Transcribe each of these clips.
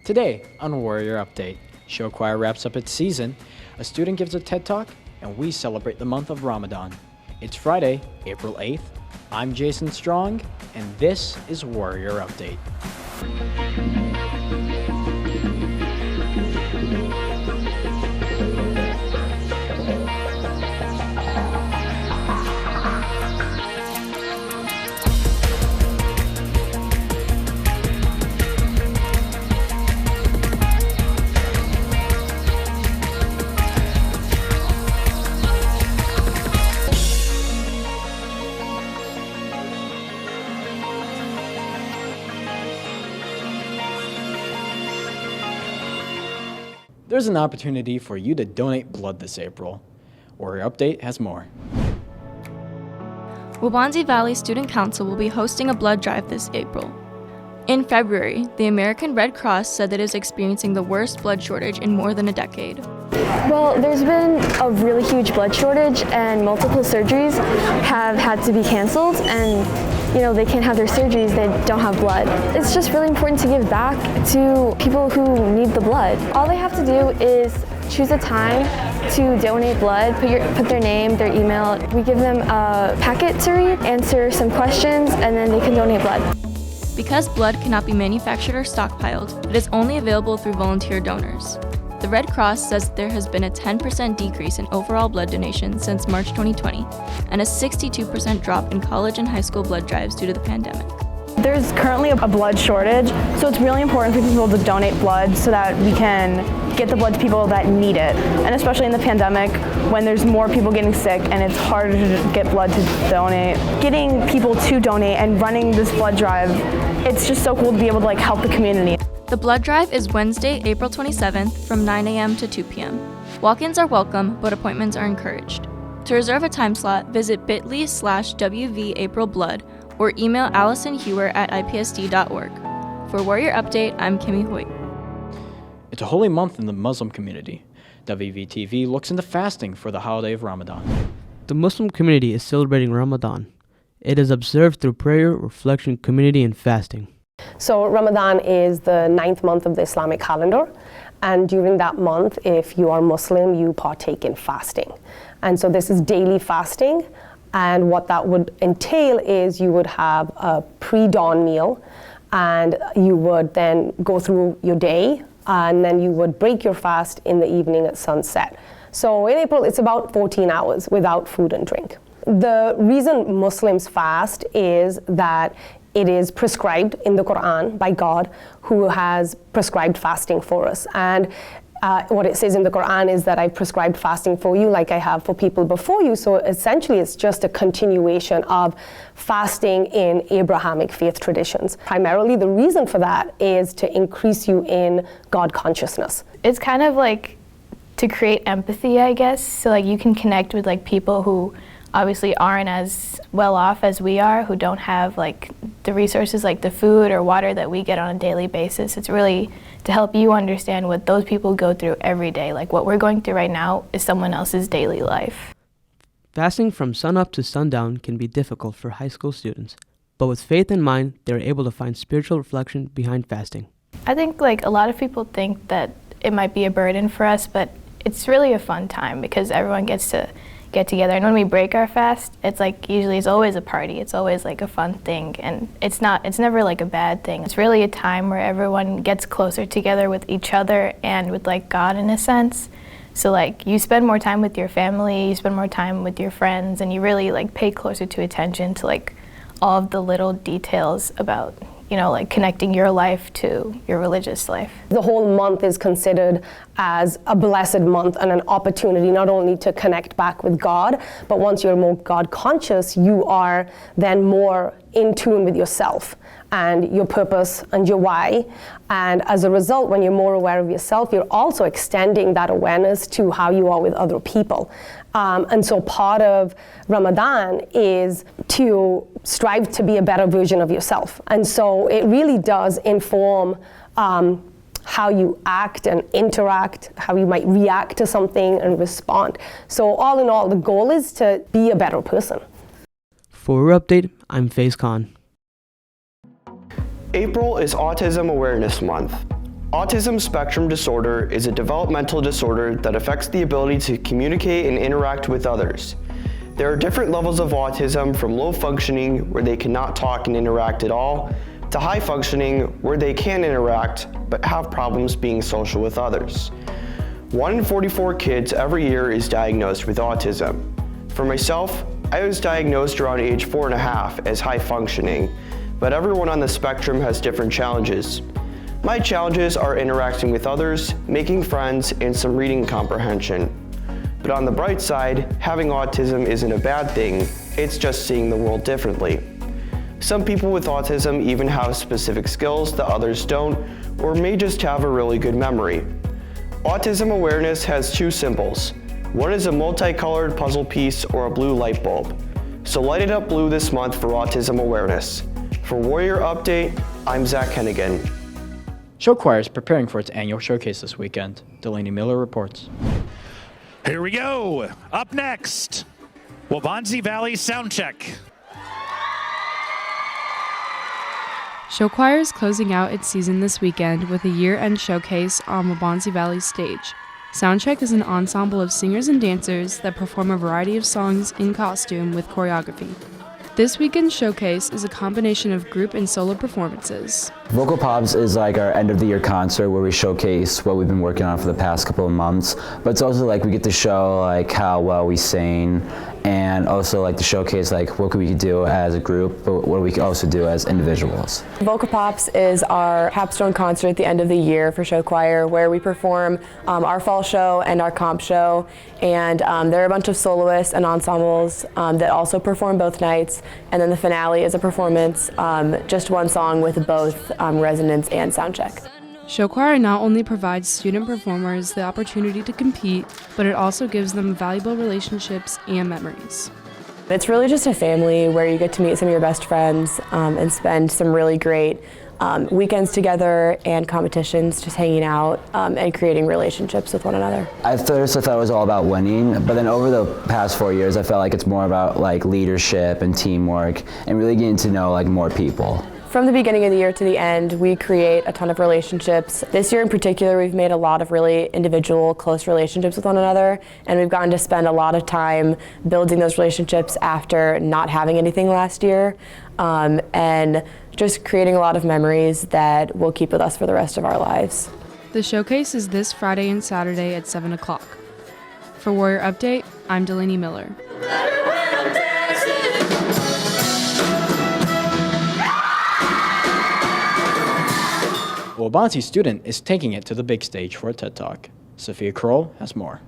Today on Warrior Update, show choir wraps up its season, a student gives a TED Talk, and we celebrate the month of Ramadan. It's Friday, April 8th. I'm Jason Strong, and this is Warrior Update. There's an opportunity for you to donate blood this April. Warrior Update has more. Waubonsie Valley Student Council will be hosting a blood drive this April. In February, the American Red Cross said that it is experiencing the worst blood shortage in more than a decade. Well, there's been a really huge blood shortage and multiple surgeries have had to be canceled, and they can't have their surgeries, they don't have blood. It's just really important to give back to people who need the blood. All they have to do is choose a time to donate blood, put their name, their email. We give them a packet to read, answer some questions, and then they can donate blood. Because blood cannot be manufactured or stockpiled, it is only available through volunteer donors. The Red Cross says there has been a 10% decrease in overall blood donations since March 2020, and a 62% drop in college and high school blood drives due to the pandemic. There's currently a blood shortage, so it's really important for people to donate blood so that we can get the blood to people that need it. And especially in the pandemic, when there's more people getting sick and it's harder to get blood to donate. Getting people to donate and running this blood drive, it's just so cool to be able to help the community. The blood drive is Wednesday, April 27th from 9 a.m. to 2 p.m. Walk-ins are welcome, but appointments are encouraged. To reserve a time slot, visit bit.ly/WVAprilBlood or email Allison Hewer at ipsd.org. For Warrior Update, I'm Kimmy Hoyt. It's a holy month in the Muslim community. WVTV looks into fasting for the holiday of Ramadan. The Muslim community is celebrating Ramadan. It is observed through prayer, reflection, community, and fasting. So Ramadan is the 9th month of the Islamic calendar, and during that month, if you are Muslim, you partake in fasting. And so this is daily fasting, and what that would entail is you would have a pre-dawn meal, and you would then go through your day, and then you would break your fast in the evening at sunset. So in April, it's about 14 hours without food and drink. The reason Muslims fast is that it is prescribed in the Quran by God, who has prescribed fasting for us. And what it says in the Quran is that I've prescribed fasting for you like I have for people before you. So essentially it's just a continuation of fasting in Abrahamic faith traditions. Primarily the reason for that is to increase you in God consciousness. It's kind of like to create empathy, I guess. So you can connect with people who obviously aren't as well off as we are, who don't have the resources like the food or water that we get on a daily basis. It's really to help you understand what those people go through every day. What we're going through right now is someone else's daily life. Fasting from sunup to sundown can be difficult for high school students, but with faith in mind, they're able to find spiritual reflection behind fasting. I think a lot of people think that it might be a burden for us, but it's really a fun time because everyone gets to get together, and when we break our fast, it's usually it's always a party. It's always a fun thing, and it's never a bad thing. It's really a time where everyone gets closer together with each other and with God in a sense. So you spend more time with your family, you spend more time with your friends, and you really pay closer to attention to all of the little details about connecting your life to your religious life. The whole month is considered as a blessed month and an opportunity not only to connect back with God, but once you're more God conscious, you are then more in tune with yourself and your purpose and your why. And as a result, when you're more aware of yourself, you're also extending that awareness to how you are with other people. And so part of Ramadan is to strive to be a better version of yourself. And so it really does inform how you act and interact, how you might react to something and respond. So all in all, the goal is to be a better person. For our update, I'm Faiz Khan. April is Autism Awareness Month. Autism spectrum disorder is a developmental disorder that affects the ability to communicate and interact with others. There are different levels of autism, from low functioning, where they cannot talk and interact at all, to high functioning, where they can interact but have problems being social with others. 1 in 44 kids every year is diagnosed with autism. For myself, I was diagnosed around age 4.5 as high functioning, but everyone on the spectrum has different challenges. My challenges are interacting with others, making friends, and some reading comprehension. But on the bright side, having autism isn't a bad thing, it's just seeing the world differently. Some people with autism even have specific skills that others don't, or may just have a really good memory. Autism awareness has 2 symbols. One is a multicolored puzzle piece or a blue light bulb. So light it up blue this month for autism awareness. For Warrior Update, I'm Zach Hennigan. Show Choir is preparing for its annual showcase this weekend. Delaney Miller reports. Here we go. Up next, Waubonsie Valley Soundcheck. Show Choir is closing out its season this weekend with a year-end showcase on Waubonsie Valley's stage. Soundcheck is an ensemble of singers and dancers that perform a variety of songs in costume with choreography. This weekend's showcase is a combination of group and solo performances. Vocal Pops is like our end of the year concert where we showcase what we've been working on for the past couple of months, but it's also like we get to show like how well we sing, and also like to showcase like what we could do as a group, but what we can also do as individuals. Vocal Pops is our capstone concert at the end of the year for Show Choir, where we perform our fall show and our comp show, and there are a bunch of soloists and ensembles that also perform both nights, and then the finale is a performance, just one song with both resonance and soundcheck. Show Choir not only provides student performers the opportunity to compete, but it also gives them valuable relationships and memories. It's really just a family where you get to meet some of your best friends and spend some really great weekends together and competitions, just hanging out and creating relationships with one another. At first I thought it was all about winning, but then over the past 4 years I felt like it's more about like leadership and teamwork and really getting to know like more people. From the beginning of the year to the end, we create a ton of relationships. This year in particular, we've made a lot of really individual, close relationships with one another, and we've gotten to spend a lot of time building those relationships after not having anything last year, and just creating a lot of memories that will keep with us for the rest of our lives. The showcase is this Friday and Saturday at 7 o'clock. For Warrior Update, I'm Delaney Miller. A Waubonsie student is taking it to the big stage for a TED Talk. Sophia Kroll has more.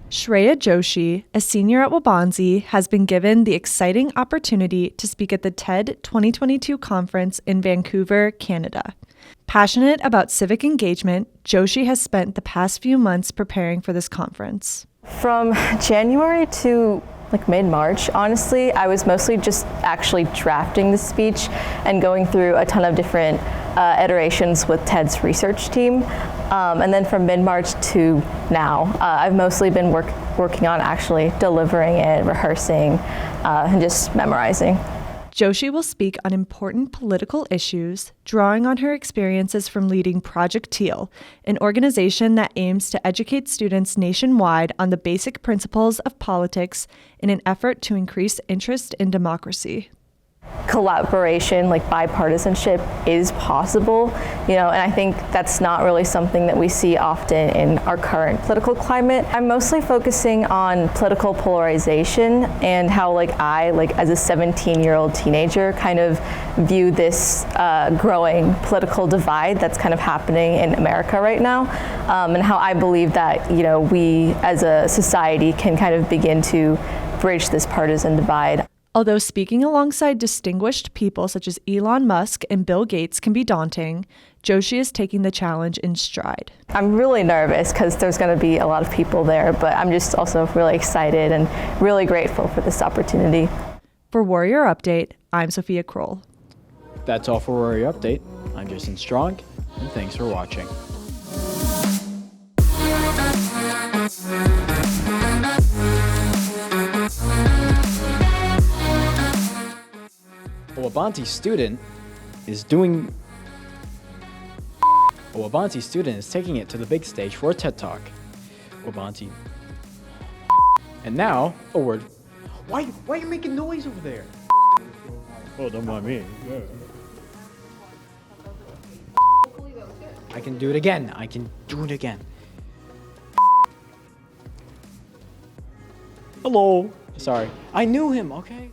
Shreya Joshi, a senior at Waubonsie, has been given the exciting opportunity to speak at the TED 2022 conference in Vancouver, Canada. Passionate about civic engagement, Joshi has spent the past few months preparing for this conference. From January to mid-March, honestly, I was mostly just actually drafting the speech and going through a ton of different iterations with TED's research team. And then from mid-March to now, I've mostly been working on actually delivering it, rehearsing, and just memorizing. Joshi will speak on important political issues, drawing on her experiences from leading Project Teal, an organization that aims to educate students nationwide on the basic principles of politics in an effort to increase interest in democracy. Collaboration, bipartisanship, is possible, and I think that's not really something that we see often in our current political climate. I'm mostly focusing on political polarization and how I, as a 17-year-old teenager, kind of view this growing political divide that's kind of happening in America right now, and how I believe that, we as a society can kind of begin to bridge this partisan divide. Although speaking alongside distinguished people such as Elon Musk and Bill Gates can be daunting, Joshi is taking the challenge in stride. I'm really nervous because there's going to be a lot of people there, but I'm just also really excited and really grateful for this opportunity. For Warrior Update, I'm Sophia Kroll. That's all for Warrior Update. I'm Jason Strong, and thanks for watching. A Waubonsie student is doing A Waubonsie student is taking it to the big stage for a TED Talk. Waubonsie. And now, a word. Why are you making noise over there? Oh, don't mind me. I can do it again. I can do it again. Hello. Sorry. I knew him, okay?